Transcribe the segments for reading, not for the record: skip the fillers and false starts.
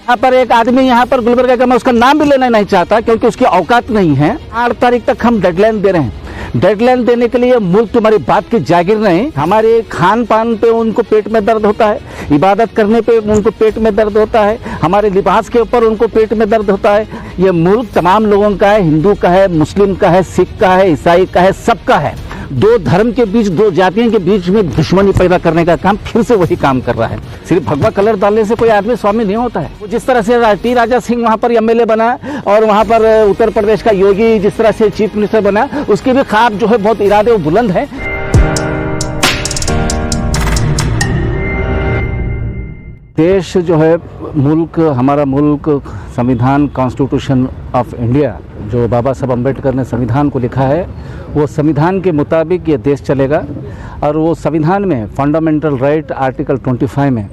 यहाँ पर एक आदमी यहाँ पर गुलबर्गा का, मैं उसका नाम भी लेना नहीं चाहता क्योंकि उसकी औकात नहीं है। 8 तारीख तक हम डेडलाइन दे रहे हैं। डेडलाइन देने के लिए मुल्क तुम्हारी बात की जागीर नहीं, हमारे खान पान पे उनको पेट में दर्द होता है, इबादत करने पे उनको पेट में दर्द होता है, हमारे लिबास के ऊपर उनको पेट में दर्द होता है। ये मुल्क तमाम लोगों का है, हिंदू का है, मुस्लिम का है, सिख का है, ईसाई का है, सबका है। दो धर्म के बीच, दो जातियों के बीच में दुश्मनी पैदा करने का काम फिर से वही काम कर रहा है। सिर्फ भगवा कलर डालने से कोई आदमी स्वामी नहीं होता है। वो जिस तरह से टी राजा सिंह वहाँ पर एमएलए बना और वहाँ पर उत्तर प्रदेश का योगी जिस तरह से चीफ मिनिस्टर बना, उसके भी ख्वाब जो है बहुत इरादे और बुलंद है। देश जो है, मुल्क, हमारा मुल्क, संविधान, कॉन्स्टिट्यूशन ऑफ इंडिया जो बाबा साहब अम्बेडकर ने संविधान को लिखा है, वो संविधान के मुताबिक ये देश चलेगा। और वो संविधान में फंडामेंटल राइट आर्टिकल 25 में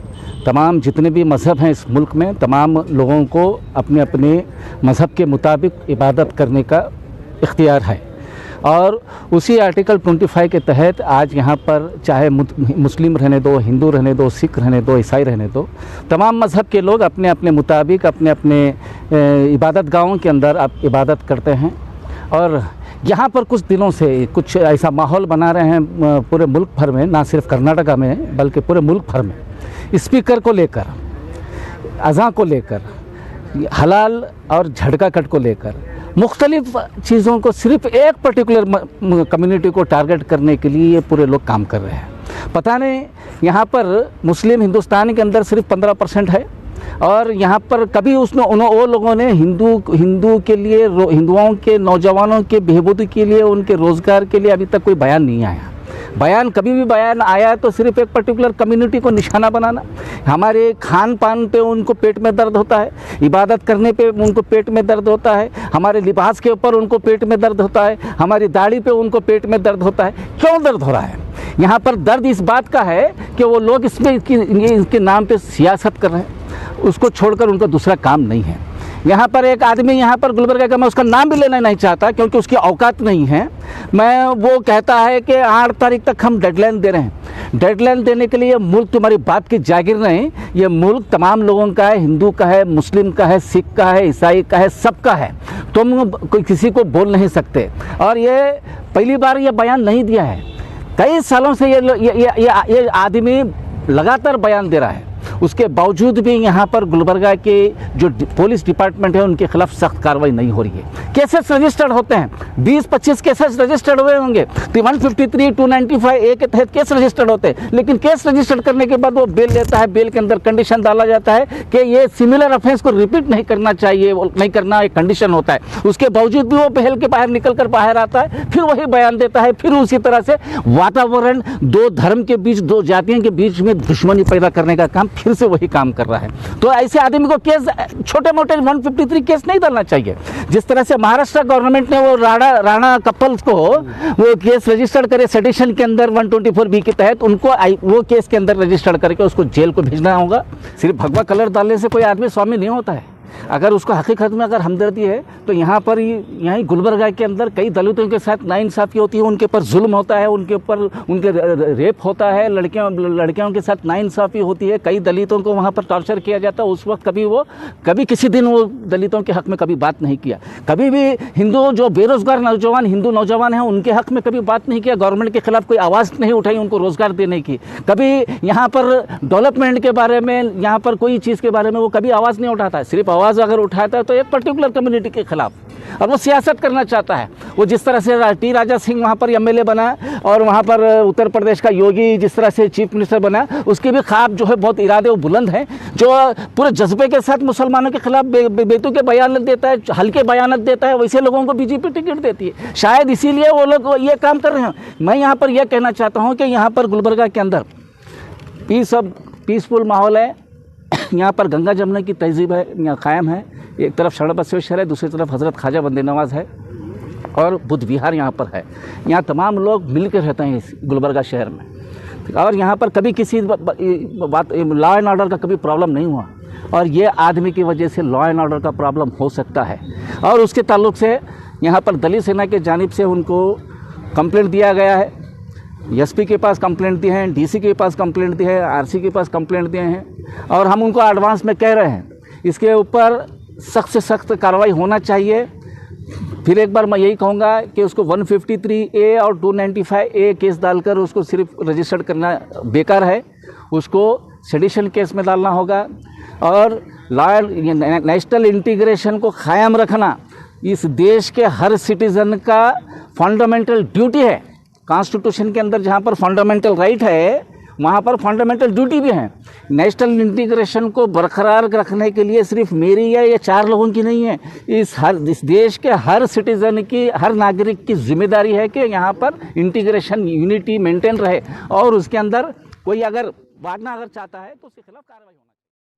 तमाम जितने भी मज़हब हैं इस मुल्क में, तमाम लोगों को अपने अपने मज़हब के मुताबिक इबादत करने का इख्तियार है। और उसी आर्टिकल 25 के तहत आज यहाँ पर चाहे मुस्लिम रहने दो, हिंदू रहने दो, सिख रहने दो, ईसाई रहने दो, तमाम मज़हब के लोग अपने अपने मुताबिक अपने अपने इबादत गाहों के अंदर अब इबादत करते हैं। और यहाँ पर कुछ दिनों से कुछ ऐसा माहौल बना रहे हैं पूरे मुल्क भर में, ना सिर्फ कर्नाटका में बल्कि पूरे मुल्क भर में, स्पीकर को लेकर, अज़ां को लेकर, हलाल और झटका कट को लेकर, मुख्तलिफ चीज़ों को सिर्फ एक पर्टिकुलर कम्युनिटी को टारगेट करने के लिए ये पूरे लोग काम कर रहे हैं। पता नहीं यहाँ पर मुस्लिम हिंदुस्तान के अंदर सिर्फ 15% है और यहाँ पर कभी वो लोगों ने हिंदू के लिए, हिंदुओं के नौजवानों के बेहबूदी के लिए, उनके रोज़गार के लिए अभी तक कोई बयान नहीं आया। बयान कभी भी बयान आया तो सिर्फ एक पर्टिकुलर कम्युनिटी को निशाना बनाना। हमारे खान पान पे उनको पेट में दर्द होता है, इबादत करने पे उनको पेट में दर्द होता है, हमारे लिबास के ऊपर उनको पेट में दर्द होता है, हमारी दाढ़ी पे उनको पेट में दर्द होता है। क्यों दर्द हो रहा है? यहाँ पर दर्द इस बात का है कि वो लोग इसमें इसके नाम पे सियासत कर रहे हैं, उसको छोड़कर उनका दूसरा काम नहीं है। यहाँ पर एक आदमी यहाँ पर गुलबर्गा का, मैं उसका नाम भी लेना नहीं चाहता क्योंकि उसकी औकात नहीं है। वो कहता है कि 8 तारीख तक हम डेडलाइन दे रहे हैं। डेडलाइन देने के लिए मुल्क तुम्हारी बात की जागीर नहीं, ये मुल्क तमाम लोगों का है, हिंदू का है, मुस्लिम का है, सिख का है, ईसाई का है, सबका है। तुम कोई किसी को बोल नहीं सकते। और ये पहली बार ये बयान नहीं दिया है, कई सालों से ये आदमी लगातार बयान दे रहा है। उसके बावजूद भी यहाँ पर गुलबर्गा के जो पुलिस डिपार्टमेंट है उनके खिलाफ सख्त कार्रवाई नहीं हो रही है। केसेस रजिस्टर्ड होते हैं, 20-25 केसेस रजिस्टर्ड हुए होंगे, 153, 295 ए के तहत केस रजिस्टर्ड होते हैं। लेकिन केस रजिस्टर्ड करने के बाद वो बेल लेता है, बेल के अंदर कंडीशन डाला जाता है कि ये सिमिलर ऑफेंस को रिपीट नहीं करना चाहिए, नहीं करना एक कंडीशन होता है। उसके बावजूद भी वो बेल के बाहर निकल कर बाहर आता है, फिर वही बयान देता है, फिर उसी तरह से वातावरण, दो धर्म के बीच, दो जातियों के बीच में दुश्मनी पैदा करने का काम फिर से वही काम कर रहा है। तो ऐसे आदमी को केस, छोटे मोटे 153 केस नहीं डालना चाहिए। जिस तरह से महाराष्ट्र गवर्नमेंट ने वो राणा कपल्स को वो केस रजिस्टर्ड करे सेडिशन के अंदर 124B के तहत, उनको वो केस के अंदर रजिस्टर्ड करके उसको जेल को भेजना होगा। सिर्फ भगवा कलर डालने से कोई आदमी स्वामी नहीं होता है। अगर उसको हकीकत में अगर हमदर्दी है तो यहाँ पर यहीं गुलबर्गा के अंदर कई दलितों के साथ नाइंसाफ़ी होती है, उनके ऊपर जुल्म होता है, उनके ऊपर उनके रेप होता है, लड़कियों के साथ नाइंसाफ़ी होती है, कई दलितों को वहाँ पर टॉर्चर किया जाता है। उस वक्त कभी किसी दिन वो दलितों के हक़ में कभी बात नहीं किया। कभी भी हिंदू जो बेरोज़गार नौजवान, हिंदू नौजवान हैं, उनके हक़ में कभी बात नहीं किया। गवर्नमेंट के खिलाफ कोई आवाज़ नहीं उठाई उनको रोज़गार देने की। कभी यहाँ पर डेवलपमेंट के बारे में, यहाँ पर कोई चीज़ के बारे में वो कभी आवाज़ नहीं उठाता है। सिर्फ आवाज़ अगर उठाता है तो एक पर्टिकुलर कम्युनिटी के खिलाफ, और वो सियासत करना चाहता है। वो जिस तरह से टी राजा सिंह वहाँ पर एमएलए बना और वहाँ पर उत्तर प्रदेश का योगी जिस तरह से चीफ मिनिस्टर बना, उसके भी ख्वाब जो है बहुत इरादे और बुलंद हैं, जो पूरे जज्बे के साथ मुसलमानों के खिलाफ बेतुके बयान देता है, हल्के बयान देता है, वैसे लोगों को बीजेपी टिकट देती है। शायद इसीलिए वो लोग ये काम कर रहे हैं। मैं यहाँ पर यह कहना चाहता हूँ कि यहाँ पर गुलबर्गा के अंदर पीसफुल माहौल है। यहाँ पर गंगा जमुना की तहजीब है, यहाँ कायम है। एक तरफ शरण बसवेश्वर है, दूसरी तरफ हज़रत ख्वाजा बंदे नवाज़ है और बुद्ध विहार यहाँ पर है। यहाँ तमाम लोग मिलकर रहते हैं इस गुलबर्गा शहर में। और यहाँ पर कभी किसी बात लॉ एंड ऑर्डर का कभी प्रॉब्लम नहीं हुआ, और ये आदमी की वजह से लॉ एंड ऑर्डर का प्रॉब्लम हो सकता है। और उसके ताल्लुक से यहाँ पर दलित सेना के जानिब से उनको कंप्लेंट दिया गया है, एसपी के पास कंप्लेंट दी है, डीसी के पास कंप्लेंट दी है, आरसी के पास कंप्लेंट दिए हैं। और हम उनको एडवांस में कह रहे हैं इसके ऊपर सख्त से सख्त कार्रवाई होना चाहिए। फिर एक बार मैं यही कहूँगा कि उसको 153A और 295A केस डालकर उसको सिर्फ रजिस्टर्ड करना बेकार है, उसको सेडिशन केस में डालना होगा। और नेशनल इंटीग्रेशन को कायम रखना इस देश के हर सिटीज़न का फंडामेंटल ड्यूटी है। कॉन्स्टिट्यूशन के अंदर जहाँ पर फंडामेंटल राइट है वहाँ पर फंडामेंटल ड्यूटी भी है। नेशनल इंटीग्रेशन को बरकरार रखने के लिए सिर्फ मेरी या ये 4 लोगों की नहीं है, इस देश के हर सिटीज़न की, हर नागरिक की जिम्मेदारी है कि यहाँ पर इंटीग्रेशन यूनिटी मेंटेन रहे और उसके अंदर कोई अगर बांटना अगर चाहता है तो उसके खिलाफ कार्रवाई होना।